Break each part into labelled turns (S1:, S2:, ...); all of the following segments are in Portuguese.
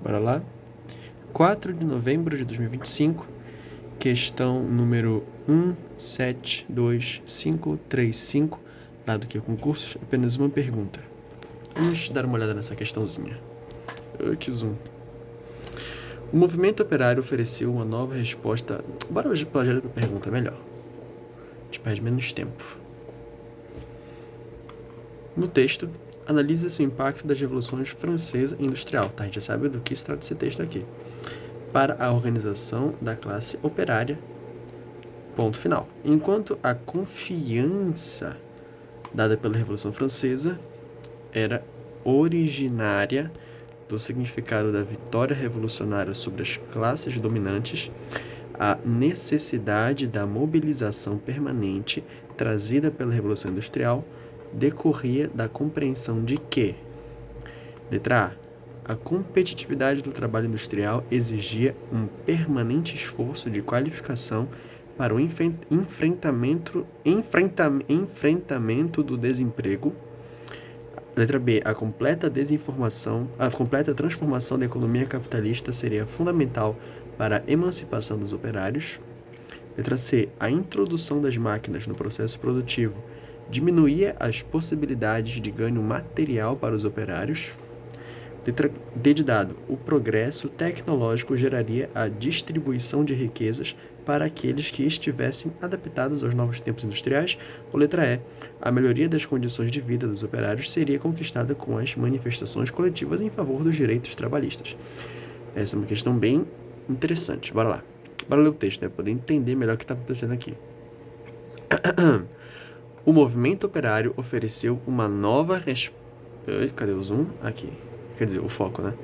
S1: Bora lá? 4 de novembro de 2025, questão número 172535, dado que é concursos, apenas uma pergunta. Vamos dar uma olhada nessa questãozinha. Que zoom. O movimento operário ofereceu uma nova resposta. Bora hoje plagiar a pergunta, melhor. A gente perde menos tempo. No texto, analisa-se o impacto das revoluções francesa e industrial. Tá? A gente já sabe do que se trata esse texto aqui. Para a organização da classe operária. Ponto final. Enquanto a confiança dada pela Revolução Francesa era originária do significado da vitória revolucionária sobre as classes dominantes, a necessidade da mobilização permanente trazida pela Revolução Industrial decorria da compreensão de que, letra A competitividade do trabalho industrial exigia um permanente esforço de qualificação para o enfrentamento do desemprego. Letra B, a completa transformação da economia capitalista seria fundamental para a emancipação dos operários. Letra C, a introdução das máquinas no processo produtivo diminuía as possibilidades de ganho material para os operários. Letra D de dado, o progresso tecnológico geraria a distribuição de riquezas para aqueles que estivessem adaptados aos novos tempos industriais. Ou letra E, a melhoria das condições de vida dos operários seria conquistada com as manifestações coletivas em favor dos direitos trabalhistas. Essa é uma questão bem interessante. Bora lá. Bora ler o texto, né? Para poder entender melhor o que está acontecendo aqui. O movimento operário ofereceu uma nova resposta. Cadê o zoom? Aqui. Quer dizer, o foco, né?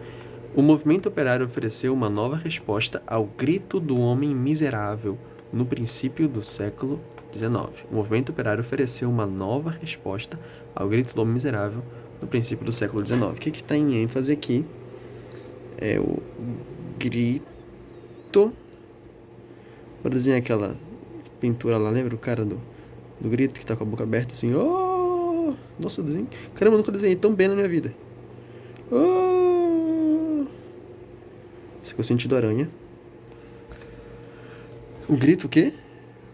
S1: O movimento operário ofereceu uma nova resposta ao grito do homem miserável no princípio do século XIX. O movimento operário ofereceu uma nova resposta ao grito do homem miserável no princípio do século XIX. O que está em ênfase aqui é o grito. Vou desenhar aquela pintura lá, lembra o cara do grito que tá com a boca aberta assim, oh! Nossa, desenho. Caramba, eu nunca desenhei tão bem na minha vida. Oh! Esse aqui é o sentido aranha. O grito o quê?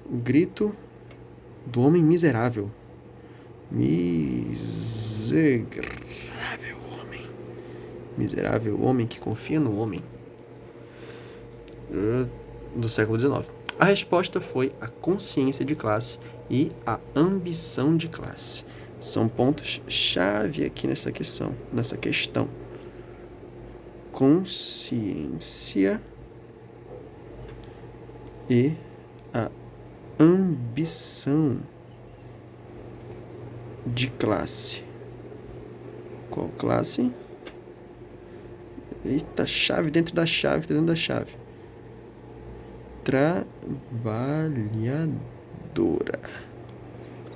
S1: O grito do homem miserável. Miserável homem. Miserável homem que confia no homem. Do século XIX. A resposta foi a consciência de classe e a ambição de classe. São pontos-chave aqui nessa questão. Consciência e a ambição de classe. Qual classe? Eita, chave dentro da chave, tá dentro da chave. Trabalhadora.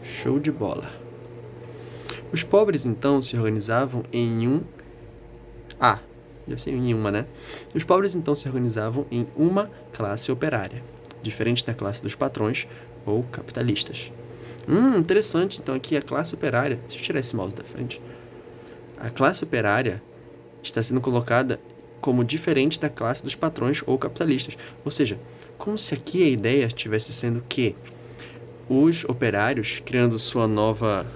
S1: Show de bola. Os pobres, então, se organizavam em deve ser em uma, né? Os pobres, então, se organizavam em uma classe operária, diferente da classe dos patrões ou capitalistas. Interessante, então, aqui a classe operária... Deixa eu tirar esse mouse da frente. A classe operária está sendo colocada como diferente da classe dos patrões ou capitalistas. Ou seja, como se aqui a ideia estivesse sendo que os operários, criando sua nova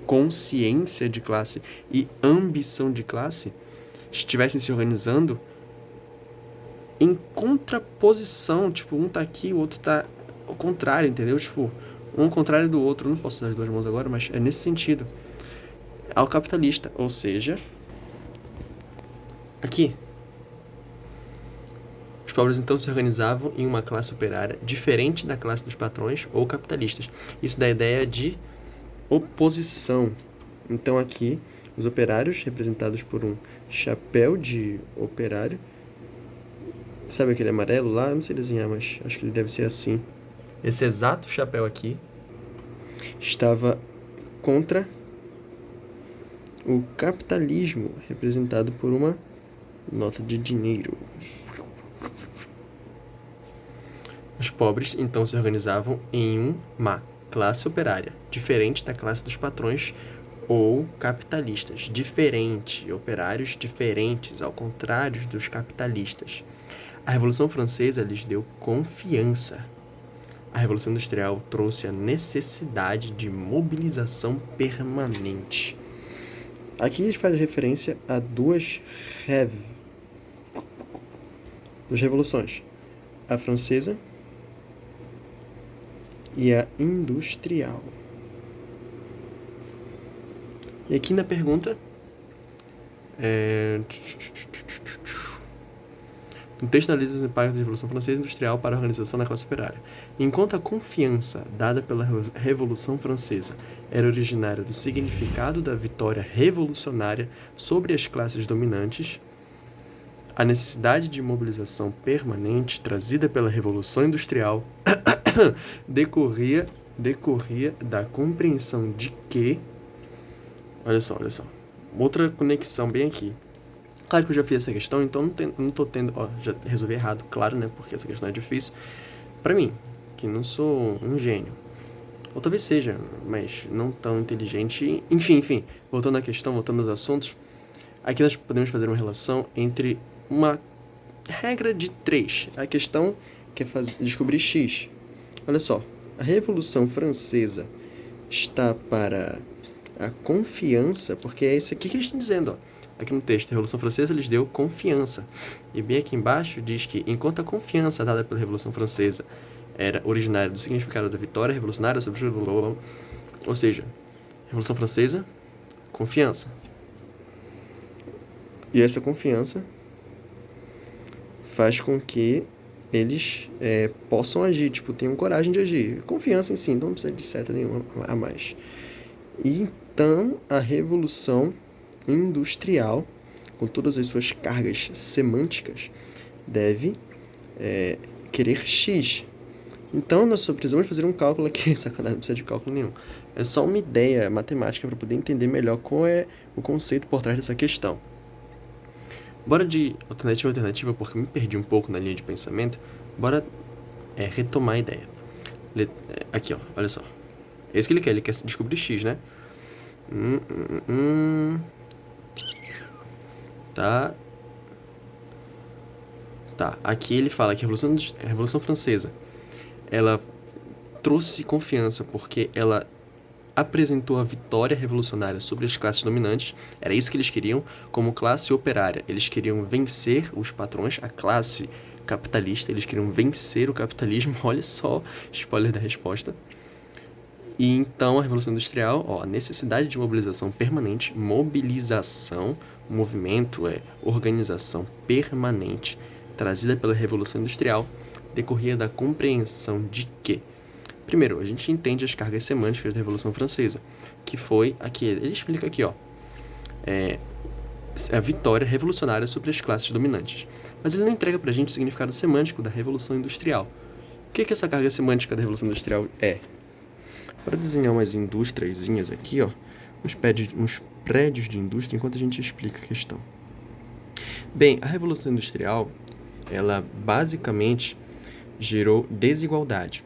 S1: consciência de classe e ambição de classe, estivessem se organizando em contraposição, tipo, um tá aqui, o outro tá ao contrário, entendeu? Tipo, um ao contrário do outro. Não posso usar as duas mãos agora, mas é nesse sentido. Ao capitalista, ou seja, aqui, os pobres então se organizavam em uma classe operária diferente da classe dos patrões ou capitalistas. Isso dá a ideia de oposição. Então aqui, os operários, representados por um chapéu de operário. Sabe aquele amarelo lá? Eu não sei desenhar, mas acho que ele deve ser assim. Esse exato chapéu aqui estava contra o capitalismo, representado por uma nota de dinheiro. Os pobres, então, se organizavam em uma classe operária, diferente da classe dos patrões ou capitalistas, diferente, operários diferentes, ao contrário dos capitalistas. A Revolução Francesa lhes deu confiança. A Revolução Industrial trouxe a necessidade de mobilização permanente. Aqui a gente faz referência a duas revoluções. A francesa e a industrial. E aqui na pergunta, o texto analisa os impactos da Revolução Francesa e Industrial para a organização da classe operária. Enquanto a confiança dada pela Revolução Francesa era originária do significado da vitória revolucionária sobre as classes dominantes, a necessidade de mobilização permanente trazida pela Revolução Industrial decorria da compreensão de que... Olha só. Outra conexão bem aqui. Claro que eu já fiz essa questão, então não tô tendo... já resolvi errado, claro, né? Porque essa questão é difícil. Pra mim, que não sou um gênio. Ou talvez seja, mas não tão inteligente. Enfim. Voltando à questão, voltando aos assuntos. Aqui nós podemos fazer uma relação entre uma regra de 3. A questão que é descobrir X. Olha só. A Revolução Francesa está para a confiança, porque é isso aqui que eles estão dizendo, aqui no texto. A Revolução Francesa lhes deu confiança. E bem aqui embaixo diz que, enquanto a confiança dada pela Revolução Francesa era originária do significado da vitória revolucionária sobre... Ou seja, Revolução Francesa, confiança. E essa confiança faz com que eles possam agir, tenham coragem de agir. Confiança em si, então não precisa de seta nenhuma a mais. E então a Revolução Industrial, com todas as suas cargas semânticas, deve querer X. Então nós só precisamos fazer um cálculo aqui, sacanagem, não precisa de cálculo nenhum. É só uma ideia matemática para poder entender melhor qual é o conceito por trás dessa questão. Bora de alternativa, porque eu me perdi um pouco na linha de pensamento. Bora retomar a ideia. Aqui, olha só. É isso que ele quer descobrir X, né? Tá, aqui ele fala que a Revolução Francesa, ela trouxe confiança porque ela apresentou a vitória revolucionária sobre as classes dominantes. Era isso que eles queriam como classe operária. Eles queriam vencer os patrões, a classe capitalista. Eles queriam vencer o capitalismo. Olha só, spoiler da resposta. E então a Revolução Industrial, a necessidade de mobilização permanente, mobilização, movimento, organização permanente, trazida pela Revolução Industrial, decorria da compreensão de que, primeiro, a gente entende as cargas semânticas da Revolução Francesa, que foi aqui, ele explica aqui, a vitória revolucionária sobre as classes dominantes. Mas ele não entrega pra gente o significado semântico da Revolução Industrial. O que essa carga semântica da Revolução Industrial é? Para desenhar umas indústriazinhas aqui, uns prédios de indústria, enquanto a gente explica a questão. Bem, a Revolução Industrial, ela basicamente gerou desigualdade.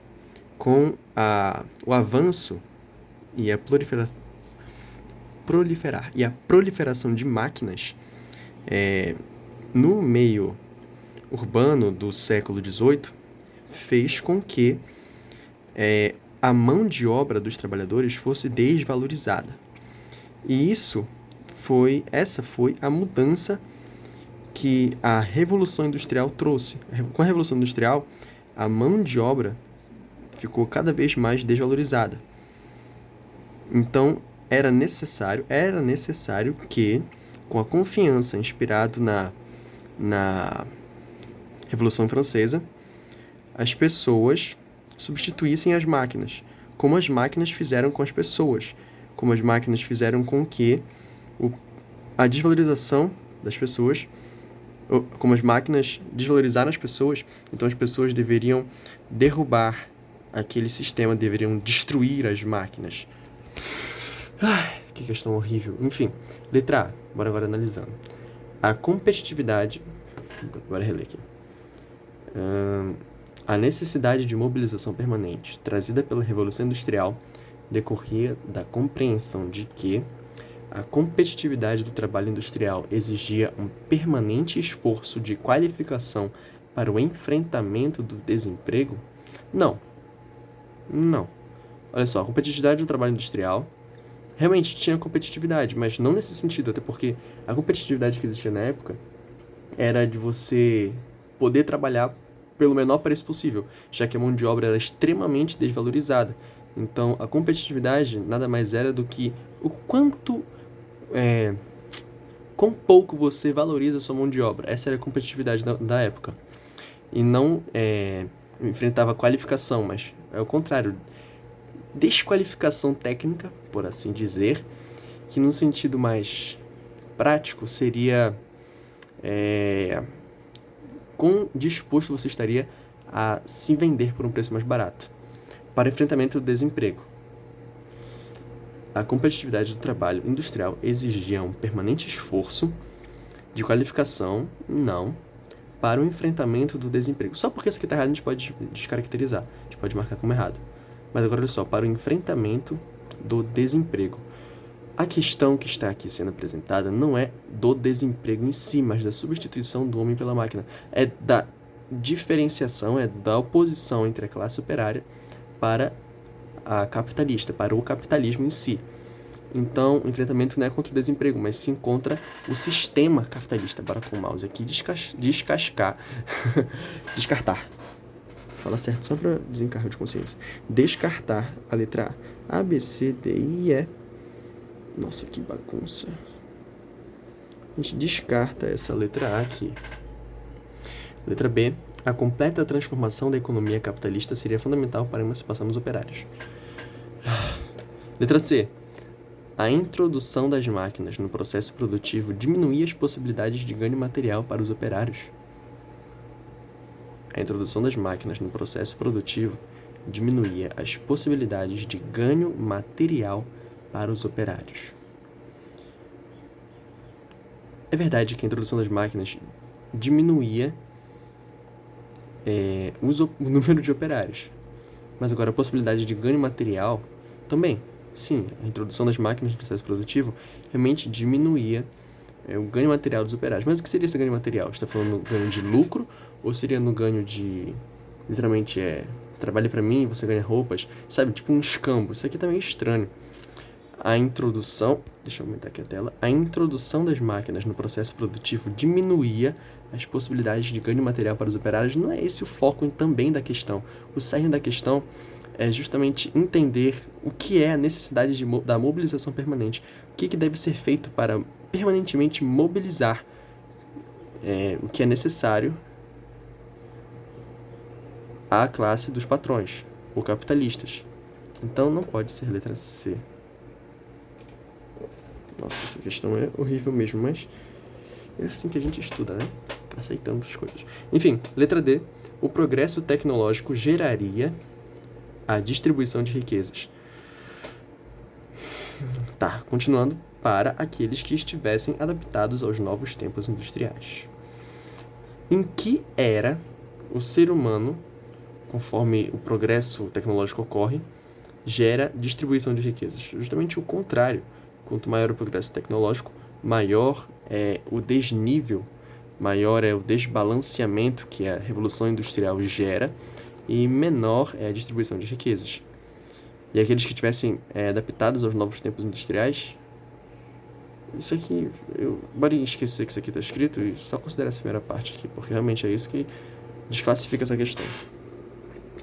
S1: Com o avanço e a proliferação de máquinas no meio urbano do século XVIII, fez com que a mão de obra dos trabalhadores fosse desvalorizada. E essa foi a mudança que a Revolução Industrial trouxe. Com a Revolução Industrial, a mão de obra ficou cada vez mais desvalorizada. Então, era necessário que, com a confiança inspirada na Revolução Francesa, as pessoas substituíssem as máquinas, como as máquinas fizeram com as pessoas, como as máquinas fizeram com que a desvalorização das pessoas, como as máquinas desvalorizaram as pessoas, então as pessoas deveriam derrubar aquele sistema, deveriam destruir as máquinas. Ai, que questão horrível. Enfim, letra A, bora agora analisando. A competitividade... Bora reler aqui. A necessidade de mobilização permanente, trazida pela Revolução Industrial, decorria da compreensão de que A competitividade do trabalho industrial exigia um permanente esforço de qualificação para o enfrentamento do desemprego? Não. Não. Olha só, a competitividade do trabalho industrial realmente tinha competitividade, mas não nesse sentido, até porque a competitividade que existia na época era de você poder trabalhar pelo menor preço possível, já que a mão de obra era extremamente desvalorizada. Então, a competitividade nada mais era do que o quão pouco você valoriza a sua mão de obra. Essa era a competitividade da época. E não enfrentava qualificação, mas é o contrário. Desqualificação técnica, por assim dizer, que num sentido mais prático seria quão disposto você estaria a se vender por um preço mais barato para enfrentamento do desemprego. A competitividade do trabalho industrial exigia um permanente esforço de qualificação, não, para o enfrentamento do desemprego. Só porque isso aqui está errado, a gente pode descaracterizar, a gente pode marcar como errado. Mas agora, olha só, para o enfrentamento do desemprego. A questão que está aqui sendo apresentada não é do desemprego em si, mas da substituição do homem pela máquina. É da diferenciação, é da oposição entre a classe operária para a capitalista, para o capitalismo em si. Então, o enfrentamento não é contra o desemprego, mas sim contra o sistema capitalista. Bora com o mouse aqui descartar. Fala certo só para desencargo de consciência. Descartar a letra A, B, C, D, I, E. Nossa, que bagunça. A gente descarta essa letra A aqui. Letra B. A completa transformação da economia capitalista seria fundamental para a emancipação dos operários. Letra C. A introdução das máquinas no processo produtivo diminuía as possibilidades de ganho material para os operários. A introdução das máquinas no processo produtivo diminuía as possibilidades de ganho material para os operários. É verdade que a introdução das máquinas diminuía o número de operários, mas agora a possibilidade de ganho material também. Sim, a introdução das máquinas no processo produtivo realmente diminuía o ganho material dos operários. Mas o que seria esse ganho material? Você está falando no ganho de lucro ou seria no ganho de, literalmente, trabalhe para mim, você ganha roupas, sabe? Tipo um escambo. Isso aqui tá meio estranho. A introdução, deixa eu aumentar aqui a tela, a introdução das máquinas no processo produtivo diminuía as possibilidades de ganho material para os operários. Não é esse o foco também da questão. O cerne da questão é justamente entender o que é a necessidade da mobilização permanente. O que deve ser feito para permanentemente mobilizar o que é necessário à classe dos patrões, ou capitalistas. Então não pode ser letra C. Nossa, essa questão é horrível mesmo, mas é assim que a gente estuda, né? Aceitando as coisas. Enfim, letra D. O progresso tecnológico geraria a distribuição de riquezas. Tá, continuando. Para aqueles que estivessem adaptados aos novos tempos industriais. Em que era o ser humano, conforme o progresso tecnológico ocorre, gera distribuição de riquezas? Justamente o contrário. Quanto maior o progresso tecnológico, maior é o desnível, maior é o desbalanceamento que a revolução industrial gera e menor é a distribuição de riquezas. E aqueles que estivessem adaptados aos novos tempos industriais, isso aqui, bora esquecer que isso aqui está escrito e só considerar essa primeira parte aqui, porque realmente é isso que desclassifica essa questão.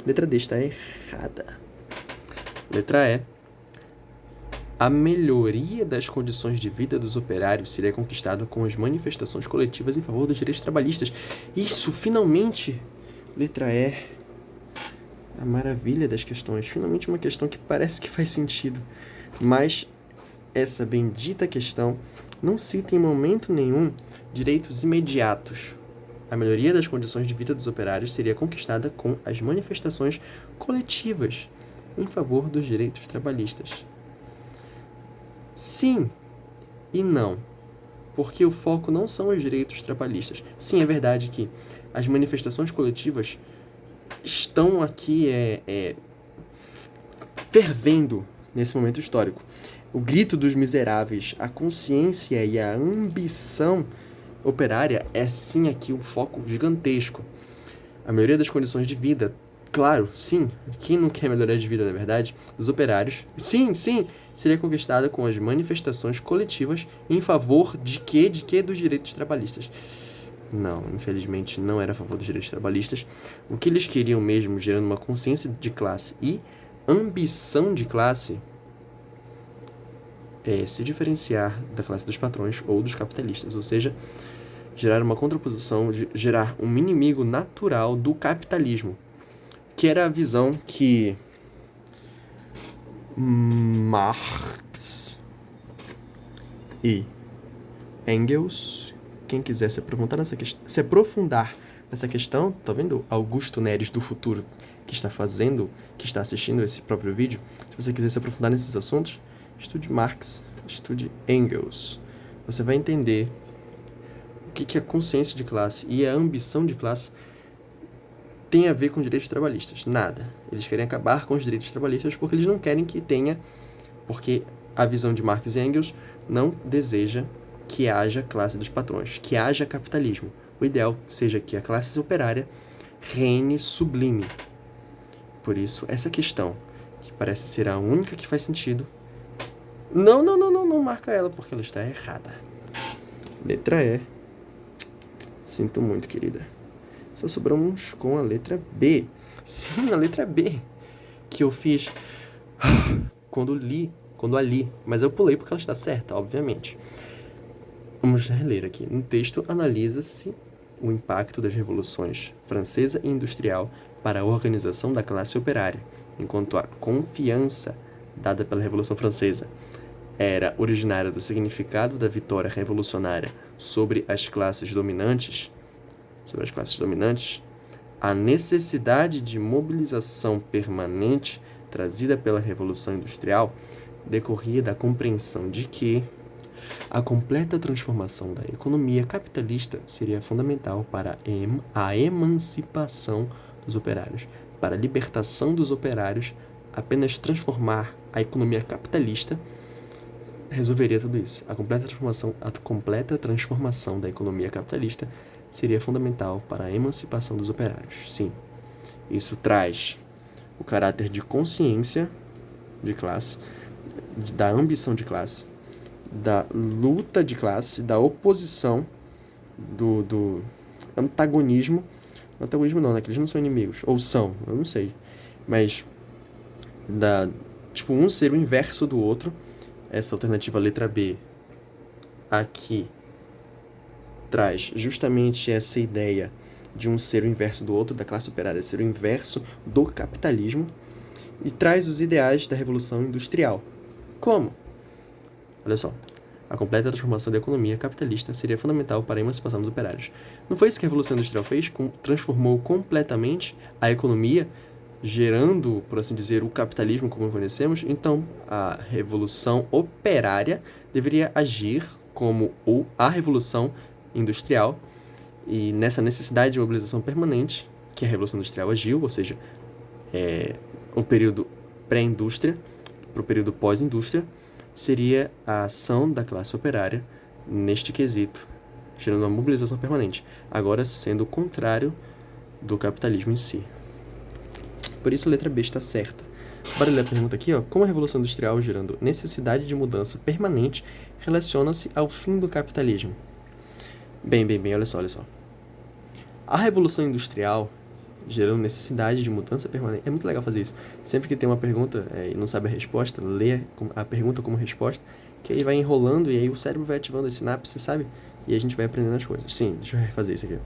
S1: Letra D está errada. Letra E. A melhoria das condições de vida dos operários seria conquistada com as manifestações coletivas em favor dos direitos trabalhistas. Isso, finalmente! Letra E. A maravilha das questões. Finalmente uma questão que parece que faz sentido. Mas essa bendita questão não cita em momento nenhum direitos imediatos. A melhoria das condições de vida dos operários seria conquistada com as manifestações coletivas em favor dos direitos trabalhistas. Sim e não, porque o foco não são os direitos trabalhistas. Sim, é verdade que as manifestações coletivas estão aqui fervendo nesse momento histórico. o grito dos miseráveis, a consciência e a ambição operária é sim aqui um foco gigantesco. A maioria das condições de vida, claro, sim, quem não quer melhoria de vida, na verdade, dos operários, sim, seria conquistada com as manifestações coletivas em favor de quê? De quê? Dos direitos trabalhistas. Não, infelizmente não era a favor dos direitos trabalhistas. O que eles queriam mesmo, gerando uma consciência de classe e ambição de classe, é se diferenciar da classe dos patrões ou dos capitalistas, ou seja, gerar uma contraposição, gerar um inimigo natural do capitalismo, que era a visão que Marx e Engels, quem quiser se aprofundar nessa questão, tá vendo? Augusto Neres do futuro que está assistindo esse próprio vídeo. Se você quiser se aprofundar nesses assuntos, estude Marx, estude Engels. Você vai entender o que a consciência de classe e a ambição de classe tem a ver com direitos trabalhistas. Nada. Eles querem acabar com os direitos trabalhistas porque eles não querem que tenha, porque a visão de Marx e Engels não deseja que haja classe dos patrões, que haja capitalismo. O ideal seja que a classe operária reine sublime. Por isso, essa questão, que parece ser a única que faz sentido, não marca ela, porque ela está errada. Letra E. Sinto muito, querida. Só sobramos com a letra B. Sim, a letra B. Que eu fiz quando a li. Mas eu pulei porque ela está certa, obviamente. Vamos reler aqui. No texto, analisa-se o impacto das revoluções francesa e industrial para a organização da classe operária, enquanto a confiança dada pela Revolução Francesa era originária do significado da vitória revolucionária sobre as classes dominantes, a necessidade de mobilização permanente trazida pela Revolução Industrial decorria da compreensão de que a completa transformação da economia capitalista seria fundamental para a emancipação dos operários. Para a libertação dos operários, apenas transformar a economia capitalista resolveria tudo isso. A completa transformação da economia capitalista seria fundamental para a emancipação dos operários. Sim, isso traz o caráter de consciência de classe, da ambição de classe, da luta de classe, da oposição, do antagonismo. Antagonismo não, né? Que eles não são inimigos. Ou são, eu não sei. Mas, um ser o inverso do outro. Essa alternativa letra B aqui traz justamente essa ideia de um ser o inverso do outro, da classe operária ser o inverso do capitalismo, e traz os ideais da Revolução Industrial. Como? Olha só, a completa transformação da economia capitalista seria fundamental para a emancipação dos operários. Não foi isso que a Revolução Industrial fez? Transformou completamente a economia, gerando, por assim dizer, o capitalismo como conhecemos. Então, a Revolução Operária deveria agir como a Revolução Industrial, e nessa necessidade de mobilização permanente que a Revolução Industrial agiu, ou seja, o período pré-indústria para o período pós-indústria, seria a ação da classe operária neste quesito, gerando uma mobilização permanente, agora sendo o contrário do capitalismo em si. Por isso a letra B está certa. Bora ler a pergunta aqui, ó. Como a Revolução Industrial, gerando necessidade de mudança permanente, relaciona-se ao fim do capitalismo? Bem, olha só. A Revolução Industrial, gerando necessidade de mudança permanente. É muito legal fazer isso. Sempre que tem uma pergunta e não sabe a resposta, lê a pergunta como resposta, que aí vai enrolando e aí o cérebro vai ativando as sinapses, sabe? E a gente vai aprendendo as coisas. Sim, deixa eu refazer isso aqui.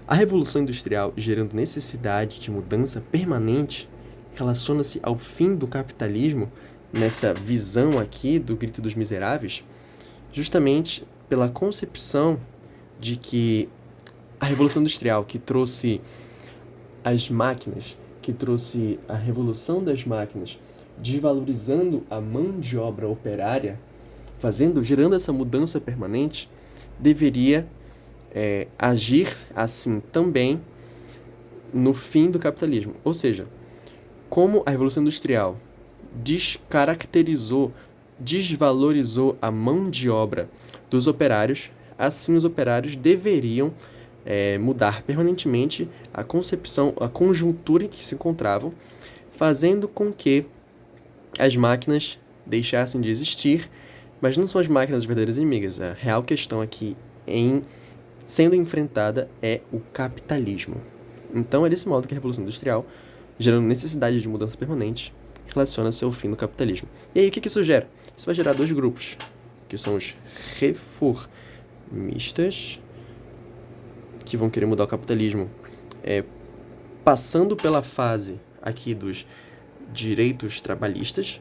S1: A Revolução Industrial, gerando necessidade de mudança permanente, relaciona-se ao fim do capitalismo, nessa visão aqui do Grito dos Miseráveis, justamente pela concepção de que a Revolução Industrial, que trouxe as máquinas, que trouxe a revolução das máquinas, desvalorizando a mão de obra operária, gerando essa mudança permanente, deveria agir assim também no fim do capitalismo. Ou seja, como a Revolução Industrial descaracterizou desvalorizou a mão de obra dos operários, assim os operários deveriam mudar permanentemente a concepção, a conjuntura em que se encontravam, fazendo com que as máquinas deixassem de existir, mas não são as máquinas as verdadeiras inimigas. A real questão aqui sendo enfrentada é o capitalismo. Então é desse modo que a Revolução Industrial, gerando necessidade de mudança permanente, relaciona-se ao fim do capitalismo. E aí o que isso gera? Isso vai gerar dois grupos, que são os reformistas, que vão querer mudar o capitalismo, passando pela fase aqui dos direitos trabalhistas,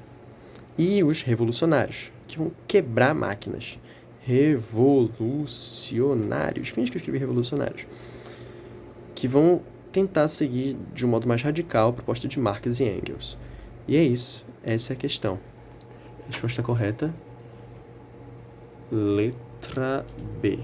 S1: e os revolucionários, que vão quebrar máquinas. Revolucionários. Finge que eu escrevi revolucionários. Que vão tentar seguir de um modo mais radical a proposta de Marx e Engels. E é isso. Essa é a questão. Resposta correta. Letra B.